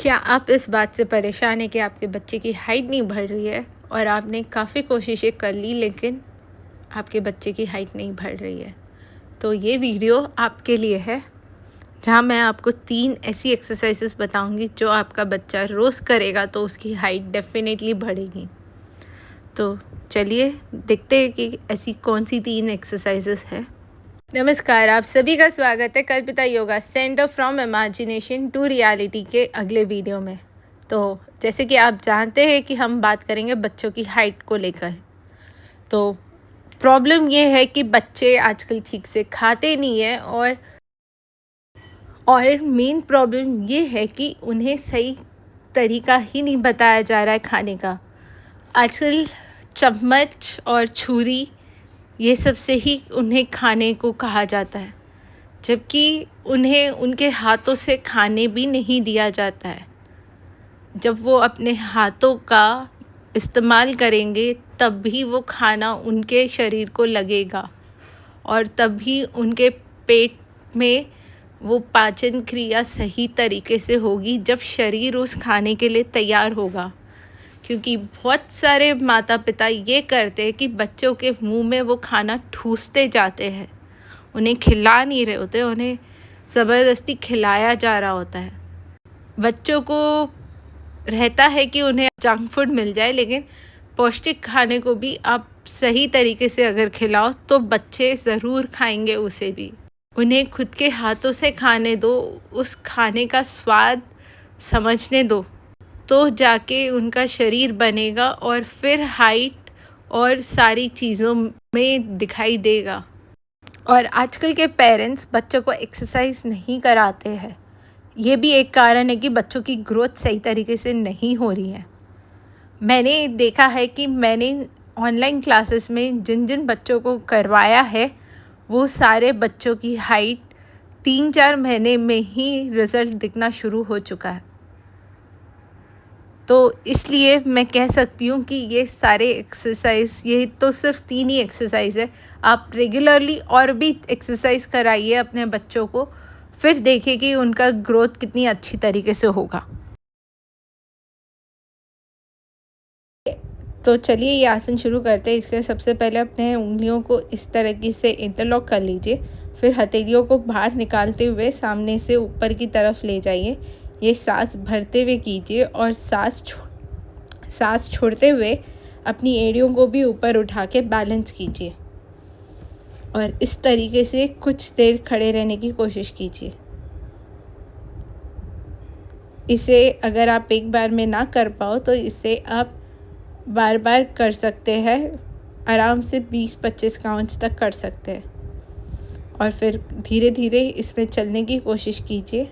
क्या आप इस बात से परेशान हैं कि आपके बच्चे की हाइट नहीं बढ़ रही है और आपने काफ़ी कोशिशें कर ली लेकिन आपके बच्चे की हाइट नहीं बढ़ रही है? तो ये वीडियो आपके लिए है, जहाँ मैं आपको 3 ऐसी एक्सरसाइज़ेस बताऊँगी जो आपका बच्चा रोज़ करेगा तो उसकी हाइट डेफ़िनेटली बढ़ेगी। तो चलिए देखते हैं कि ऐसी कौन-सी 3 एक्सरसाइज़ेस हैं। नमस्कार, आप सभी का स्वागत है Kalpita yoga centre from imagination to reality के अगले वीडियो में। तो जैसे कि आप जानते हैं कि हम बात करेंगे बच्चों की हाइट को लेकर। तो प्रॉब्लम ये है कि बच्चे आजकल ठीक से खाते नहीं हैं और मेन प्रॉब्लम ये है कि उन्हें सही तरीका ही नहीं बताया जा रहा है खाने का। आजकल चम्मच और छुरी ये सब से ही उन्हें खाने को कहा जाता है, जबकि उन्हें उनके हाथों से खाने भी नहीं दिया जाता है। जब वो अपने हाथों का इस्तेमाल करेंगे तभी वो खाना उनके शरीर को लगेगा और तभी उनके पेट में वो पाचन क्रिया सही तरीके से होगी जब शरीर उस खाने के लिए तैयार होगा। क्योंकि बहुत सारे माता पिता ये करते हैं कि बच्चों के मुंह में वो खाना ठूसते जाते हैं, उन्हें खिला नहीं रहे होते, उन्हें ज़बरदस्ती खिलाया जा रहा होता है। बच्चों को रहता है कि उन्हें जंक फूड मिल जाए, लेकिन पौष्टिक खाने को भी आप सही तरीके से अगर खिलाओ तो बच्चे ज़रूर खाएंगे उसे भी। उन्हें खुद के हाथों से खाने दो, उस खाने का स्वाद समझने दो, तो जाके उनका शरीर बनेगा और फिर हाइट और सारी चीज़ों में दिखाई देगा। और आजकल के पेरेंट्स बच्चों को एक्सरसाइज नहीं कराते हैं। ये भी एक कारण है कि बच्चों की ग्रोथ सही तरीके से नहीं हो रही है। मैंने देखा है कि मैंने ऑनलाइन क्लासेस में जिन जिन बच्चों को करवाया है, वो सारे बच्चों की हाइट 3-4 महीने में ही रिज़ल्ट दिखना शुरू हो चुका है। तो इसलिए मैं कह सकती हूँ कि ये सारे एक्सरसाइज, ये तो सिर्फ 3 ही एक्सरसाइज है। आप रेगुलरली और भी एक्सरसाइज कराइए अपने बच्चों को, फिर देखिए कि उनका ग्रोथ कितनी अच्छी तरीके से होगा। तो चलिए ये आसन शुरू करते हैं। इसके लिए सबसे पहले अपने उंगलियों को इस तरीके से इंटरलॉक कर लीजिए। फिर हथेलियों को बाहर निकालते हुए सामने से ऊपर की तरफ ले जाइए। ये सांस भरते हुए कीजिए और सांस छोड़ते हुए अपनी एड़ियों को भी ऊपर उठा के बैलेंस कीजिए और इस तरीके से कुछ देर खड़े रहने की कोशिश कीजिए। इसे अगर आप एक बार में ना कर पाओ तो इसे आप बार बार कर सकते हैं। आराम से 20-25 काउंट्स तक कर सकते हैं और फिर धीरे धीरे इसमें चलने की कोशिश कीजिए।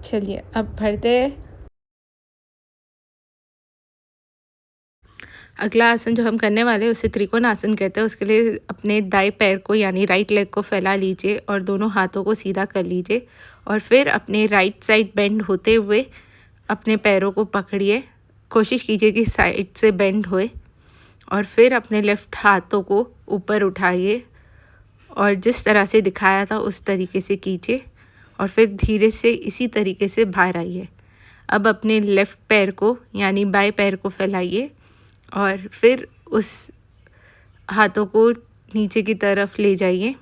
चलिए अब भरते हैं। अगला आसन जो हम करने वाले हैं उसे त्रिकोण आसन कहते हैं। उसके लिए अपने दाएं पैर को यानी राइट लेग को फैला लीजिए और दोनों हाथों को सीधा कर लीजिए और फिर अपने राइट साइड बेंड होते हुए अपने पैरों को पकड़िए। कोशिश कीजिए कि साइड से बेंड होए और फिर अपने लेफ़्ट हाथों को ऊपर उठाइए और जिस तरह से दिखाया था उस तरीके से कीजिए और फिर धीरे से इसी तरीके से बाहर आइए। अब अपने लेफ़्ट पैर को यानी बाएं पैर को फैलाइए और फिर उस हाथों को नीचे की तरफ ले जाइए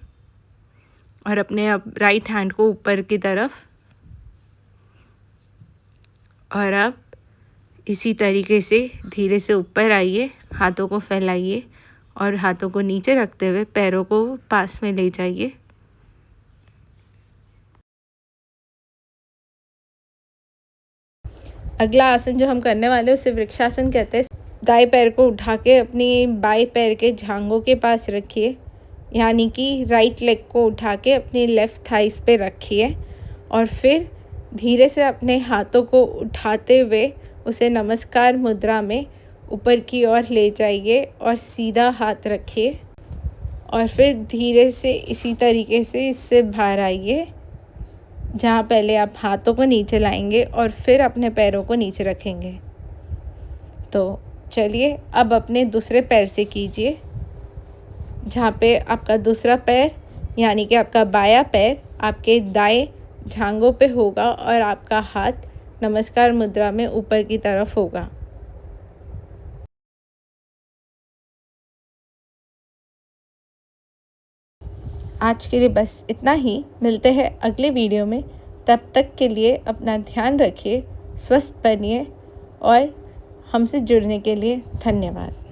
और अपने अब राइट हैंड को ऊपर की तरफ, और अब इसी तरीके से धीरे से ऊपर आइए, हाथों को फैलाइए और हाथों को नीचे रखते हुए पैरों को पास में ले जाइए। अगला आसन जो हम करने वाले हैं उसे वृक्षासन कहते हैं। दाएं पैर को उठा के अपनी बाएं पैर के जांघों के पास रखिए, यानी कि राइट लेग को उठा के अपनी लेफ़्ट थाइस पे रखिए और फिर धीरे से अपने हाथों को उठाते हुए उसे नमस्कार मुद्रा में ऊपर की ओर ले जाइए और सीधा हाथ रखिए और फिर धीरे से इसी तरीके से इससे बाहर आइए, जहाँ पहले आप हाथों को नीचे लाएंगे और फिर अपने पैरों को नीचे रखेंगे। तो चलिए अब अपने दूसरे पैर से कीजिए। जहाँ पे आपका दूसरा पैर यानी कि आपका बायां पैर आपके दाएं जांघों पे होगा और आपका हाथ नमस्कार मुद्रा में ऊपर की तरफ होगा। आज के लिए बस इतना ही। मिलते हैं अगले वीडियो में। तब तक के लिए अपना ध्यान रखिए, स्वस्थ बनिए और हमसे जुड़ने के लिए धन्यवाद।